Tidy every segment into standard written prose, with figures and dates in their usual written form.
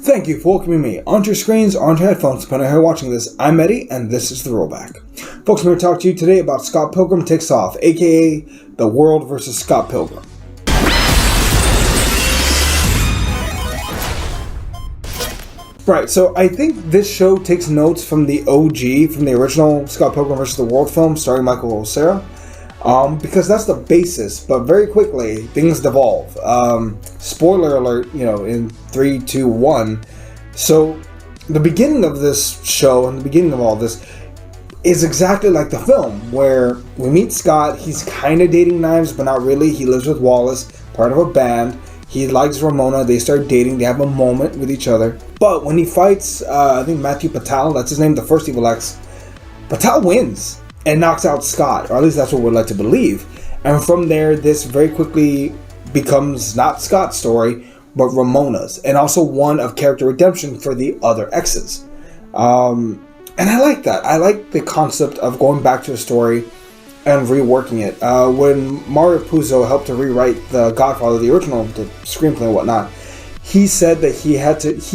Thank you for welcoming me onto your screens, onto your headphones, depending on how you're watching this. I'm Eddie, and this is The Rollback. Folks, I'm here to talk to you today about Scott Pilgrim Takes Off, aka The World vs. Scott Pilgrim. Right, so I think this show takes notes from the OG, from the original Scott Pilgrim vs. the World film starring Michael Cera. Because that's the basis, but very quickly things devolve. Spoiler alert, in 3, 2, 1. So the beginning of this show and the beginning of all this is exactly like the film, where we meet Scott. He's kind of dating Knives, but not really. He lives with Wallace, part of a band. He likes Ramona. They start dating. They have a moment with each other. But when he fights, I think Matthew Patel, that's his name, the first Evil X, Patel wins and knocks out Scott, or at least that's what we're led to believe. And from there, this very quickly becomes not Scott's story, but Ramona's, and also one of character redemption for the other exes. And I like that. I like the concept of going back to a story and reworking it. When Mario Puzo helped to rewrite The Godfather, the original, the screenplay and whatnot, he said that he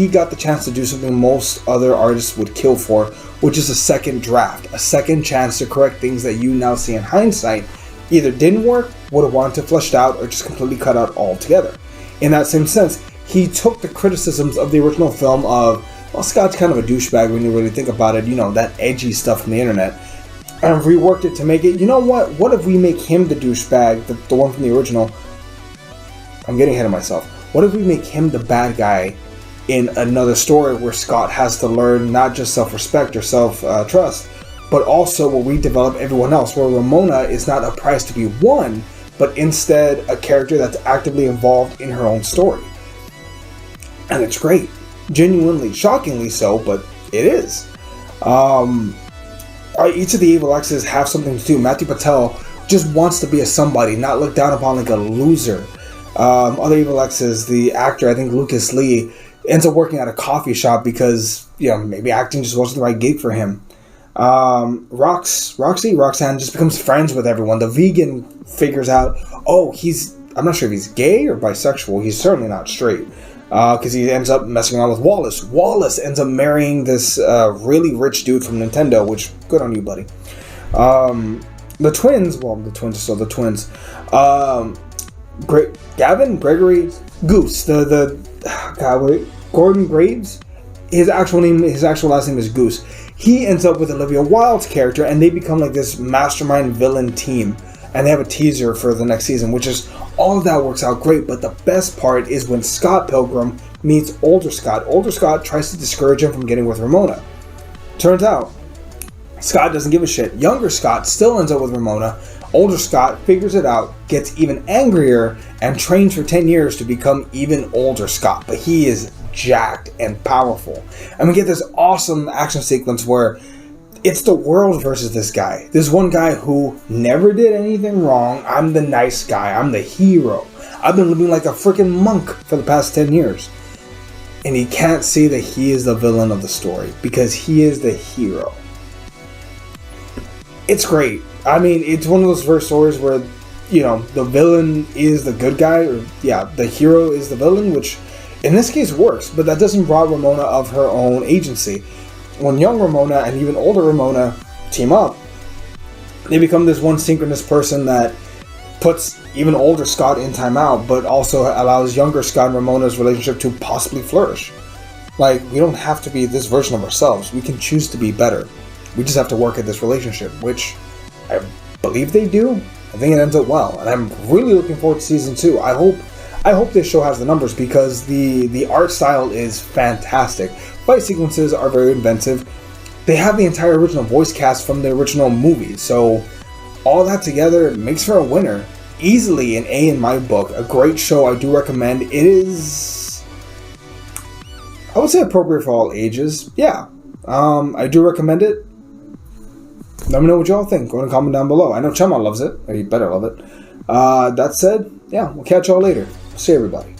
got the chance to do something most other artists would kill for, which is a second draft, a second chance to correct things that you now see in hindsight either didn't work, would have wanted to flesh out, or just completely cut out altogether. In that same sense, he took the criticisms of the original film of, well, Scott's kind of a douchebag when you really think about it, that edgy stuff from the internet, and reworked it to make it, what if we make him the douchebag, the one from the original? I'm getting ahead of myself. What if we make him the bad guy in another story where Scott has to learn not just self-respect or self-trust, but also will redevelop everyone else, where Ramona is not a prize to be won, but instead a character that's actively involved in her own story. And it's great. Genuinely, shockingly so, but it is. Each of the Evil X's have something to do. Matthew Patel just wants to be a somebody, not looked down upon like a loser. Other Evil X's, the actor, I think Lucas Lee, ends up working at a coffee shop because, maybe acting just wasn't the right gig for him. Roxanne just becomes friends with everyone. The vegan figures out, I'm not sure if he's gay or bisexual. He's certainly not straight. Because he ends up messing around with Wallace. Wallace ends up marrying this really rich dude from Nintendo, which, good on you, buddy. The twins are still the twins. Gavin, Gregory, Goose, Gordon Graves, his actual last name is Goose. He ends up with Olivia Wilde's character, and they become like this mastermind villain team, and they have a teaser for the next season, which is, all of that works out great, but the best part is when Scott Pilgrim meets older Scott. Older Scott tries to discourage him from getting with Ramona. Turns out, Scott doesn't give a shit. Younger Scott still ends up with Ramona. Older Scott figures it out, gets even angrier, and trains for 10 years to become even older Scott. But he is jacked and powerful. And we get this awesome action sequence where it's the world versus this guy. This one guy who never did anything wrong. I'm the nice guy. I'm the hero. I've been living like a freaking monk for the past 10 years. And he can't see that he is the villain of the story because he is the hero. It's great. I mean, it's one of those first stories where, the villain is the good guy, or, the hero is the villain, which in this case works, but that doesn't rob Ramona of her own agency. When young Ramona and even older Ramona team up, they become this one synchronous person that puts even older Scott in timeout, but also allows younger Scott and Ramona's relationship to possibly flourish. Like, we don't have to be this version of ourselves. We can choose to be better. We just have to work at this relationship, which I believe they do. I think it ends up well, and I'm really looking forward to season 2. I hope this show has the numbers because the art style is fantastic. Fight sequences are very inventive. They have the entire original voice cast from the original movie, so all that together makes for a winner. Easily an A in my book. A great show. I do recommend. It is, I would say, appropriate for all ages. Yeah, I do recommend it. Let me know what y'all think. Go ahead and comment down below. I know Chema loves it, or you better love it. That said, we'll catch y'all later. See everybody.